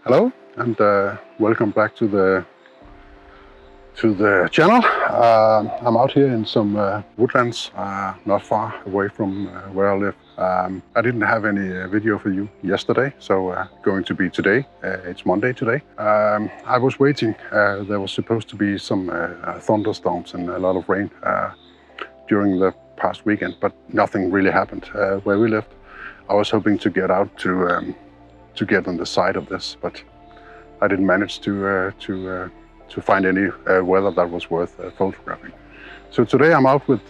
Hello and welcome back to the channel. I'm out here in some woodlands, not far away from where I live. I didn't have any video for you yesterday, so going to be today. It's Monday today. I was waiting. There was supposed to be some thunderstorms and a lot of rain during the past weekend, but nothing really happened where we lived. I was hoping to get out to get on the side of this, but I didn't manage to find any weather that was worth photographing. So today I'm out with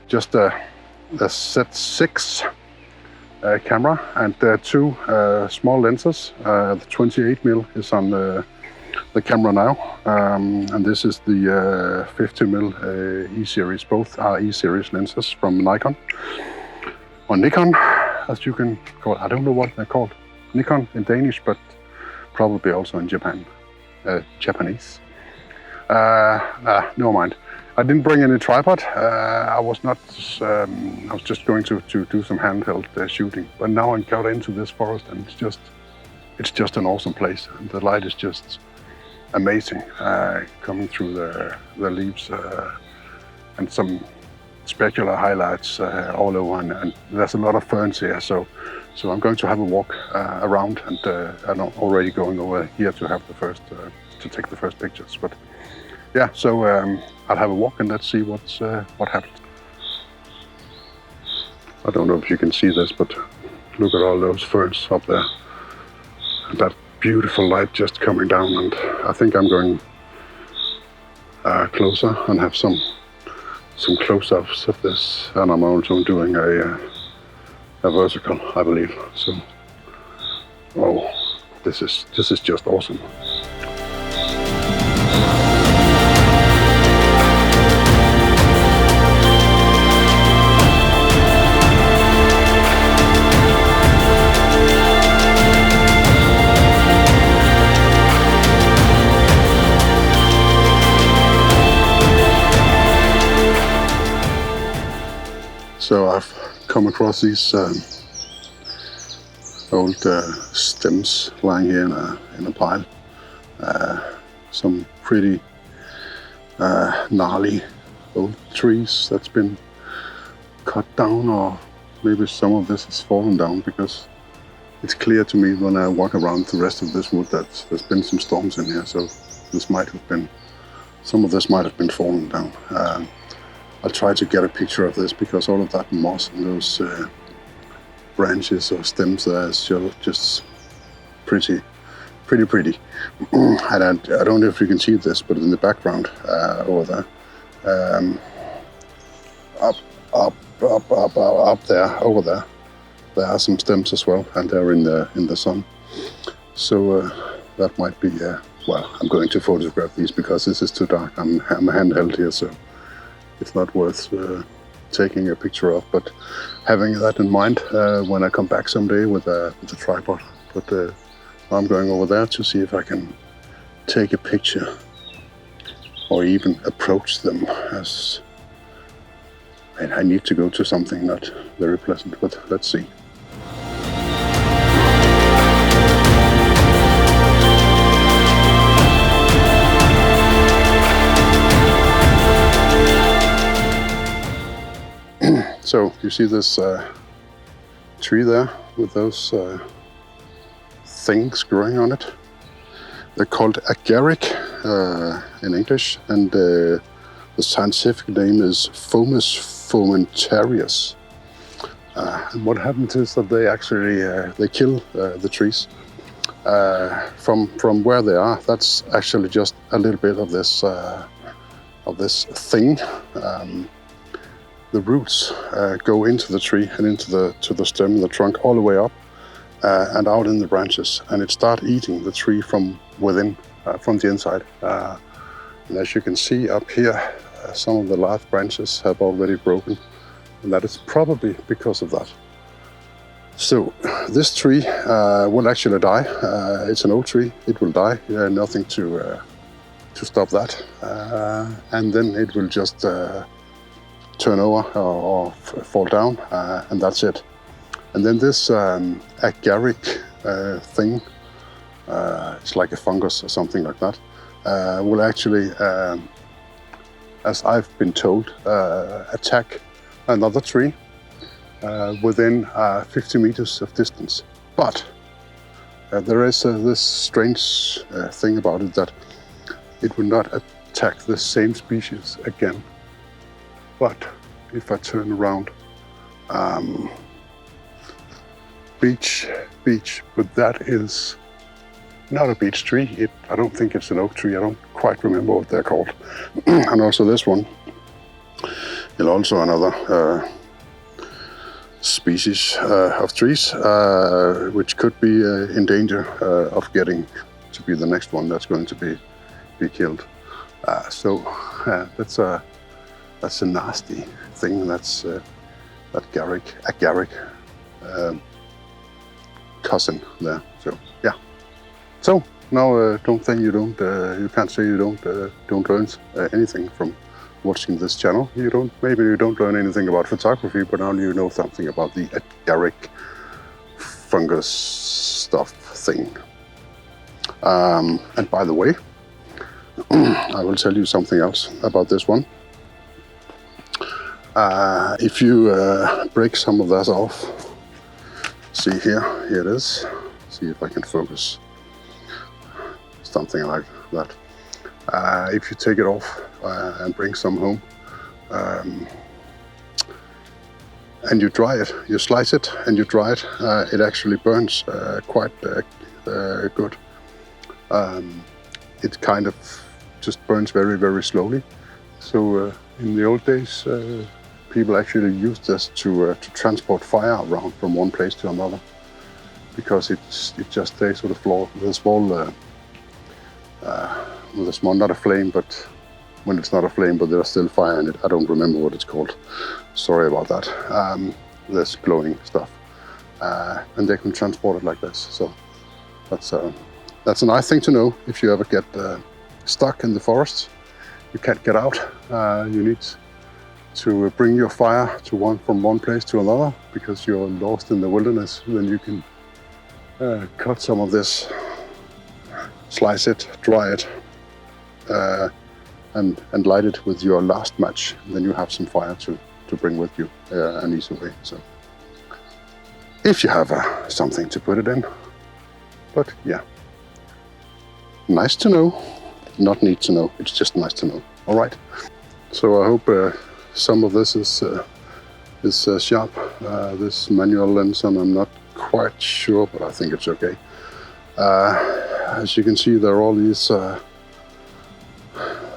just the Z6 camera and two small lenses. The 28mm is on the camera now, and this is the 50mm E-series. Both are E-series lenses from Nikon, or Nikon, as you can call it. I don't know what they're called. Nikon in Danish, but probably also in Japanese. Never mind. I didn't bring any tripod. I was just going to do some handheld shooting. But now I got into this forest, and it's just an awesome place. And the light is just amazing, coming through the leaves, and some specular highlights all over. And there's a lot of ferns here, so I'm going to have a walk around, and I'm already going over here to have the first to take the first pictures. But yeah, so I'll have a walk and let's see what happens. I don't know if you can see this, but look at all those ferns up there, and that beautiful light just coming down. And I think I'm going closer and have some close-ups of this, and I'm also doing a vertical, I believe. So, oh, this is just awesome. So I've come across these old stems lying here in a pile. Some pretty gnarly old trees that's been cut down, or maybe some of this has fallen down, because it's clear to me when I walk around the rest of this wood that there's been some storms in here. So some of this might have been fallen down. I'll try to get a picture of this, because all of that moss and those branches or stems there is just pretty. And I don't know if you can see this, but in the background over there, up there, over there are some stems as well, and they're in the sun. So that might be well, I'm going to photograph these because this is too dark. I'm handheld here, so it's not worth taking a picture of, but having that in mind when I come back someday with a tripod. But I'm going over there to see if I can take a picture or even approach them, as I need to go to something not very pleasant, but let's see. So you see this tree there with those things growing on it. They're called agaric in English, and the scientific name is Fumus fomentarius. And what happens is that they actually they kill the trees from where they are. That's actually just a little bit of this thing. The roots go into the tree and into the stem, the trunk, all the way up and out in the branches, and it starts eating the tree from within, from the inside. And as you can see up here, some of the large branches have already broken, and that is probably because of that. So this tree will actually die. It's an old tree. It will die. Nothing to stop that, and then it will just turn over or fall down, and that's it. And then this agaric thing it's like a fungus or something like that, will actually, as I've been told, attack another tree within 50 meters of distance. But there is this strange thing about it, that it will not attack the same species again. But if I turn around, beech, but that is not a beech tree. I don't think it's an oak tree. I don't quite remember what they're called. And also this one is also another species of trees, which could be in danger of getting to be the next one that's going to be killed. So that's a nasty thing. That's that agaric cousin there. So yeah. So now don't think you can't say you don't learn anything from watching this channel. Maybe you don't learn anything about photography, but now you know something about the agaric fungus stuff thing. And by the way, I will tell you something else about this one. If you break some of that off, see here it is. See if I can focus. Something like that. If you take it off and bring some home, and you dry it, you slice it and you dry it, it actually burns quite good. It kind of just burns very, very slowly. So in the old days, people actually used this to transport fire around from one place to another, because it just stays with a floor with a small, not a flame, but when it's not a flame, but there's still fire in it. I don't remember what it's called. Sorry about that. This glowing stuff, and they can transport it like this. So that's a nice thing to know if you ever get stuck in the forest. You can't get out. You need to bring your fire from one place to another, because you're lost in the wilderness. Then you can cut some of this, slice it, dry it, and light it with your last match. Then you have some fire to bring with you an easy way. So if you have something to put it in. But yeah, nice to know, not need to know. It's just nice to know. All right. So I hope some of this is sharp. This manual lens, and I'm not quite sure, but I think it's okay. As you can see, there are all these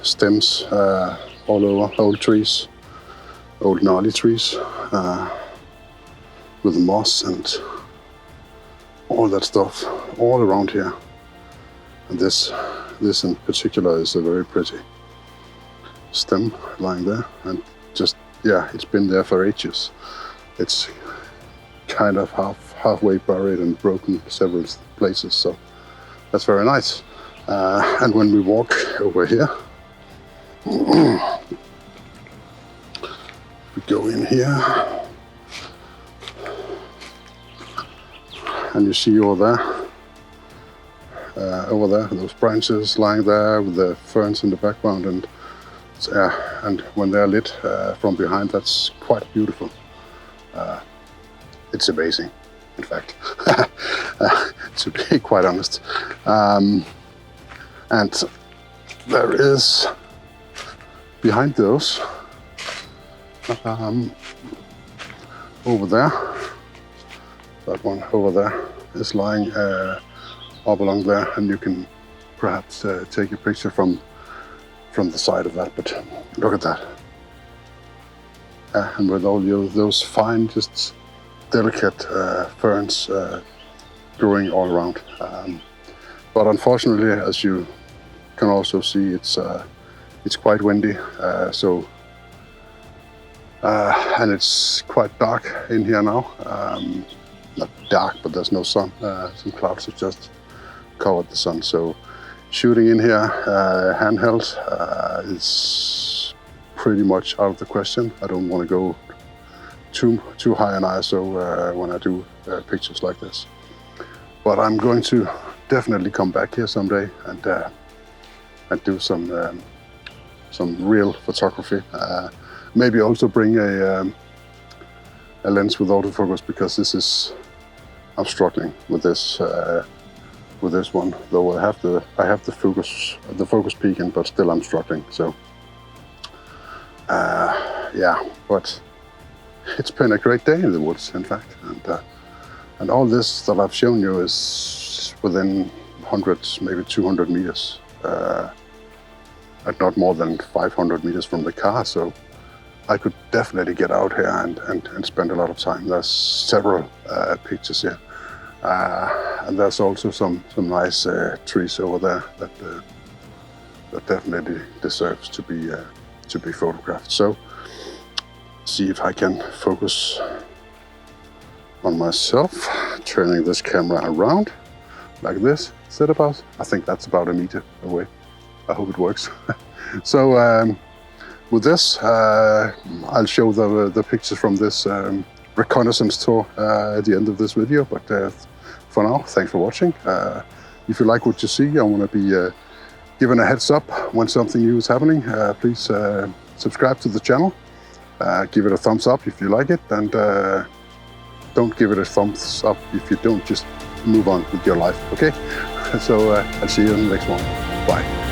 stems all over, old trees, old gnarly trees, with moss and all that stuff all around here. And this in particular is a very pretty stem lying there, and just, yeah, it's been there for ages. It's kind of halfway buried and broken several places, so that's very nice. And when we walk over here, we go in here, and you see over there, those branches lying there with the ferns in the background, and when they're lit from behind, that's quite beautiful. It's amazing, in fact, to be quite honest. And there is, behind those, over there, that one over there is lying up along there, and you can perhaps take a picture from the side of that, but look at that. And with all those fine, just delicate ferns growing all around. But unfortunately, as you can also see, it's quite windy, and it's quite dark in here now. Not dark, but there's no sun. Some clouds have just covered the sun. So shooting in here handheld is pretty much out of the question. I don't want to go too high in ISO when I do pictures like this. But I'm going to definitely come back here someday and do some real photography. Maybe also bring a lens with autofocus, because I'm struggling with this one. Though I have the focus peaking, but still I'm struggling. So yeah, but it's been a great day in the woods, in fact, and all this that I've shown you is within hundreds, maybe 200 meters, and not more than 500 meters from the car. So I could definitely get out here and spend a lot of time. There's several pictures here, and there's also some nice trees over there that definitely deserves to be photographed. So see if I can focus on myself, turning this camera around like this. I think that's about a meter away. I hope it works. So with this, I'll show the pictures from this reconnaissance tour at the end of this video. But for now, thanks for watching. If you like what you see, I want to be given a heads up when something new is happening. Please subscribe to the channel. Give it a thumbs up if you like it, and don't give it a thumbs up if you don't. Just move on with your life, okay? So I'll see you in the next one. Bye.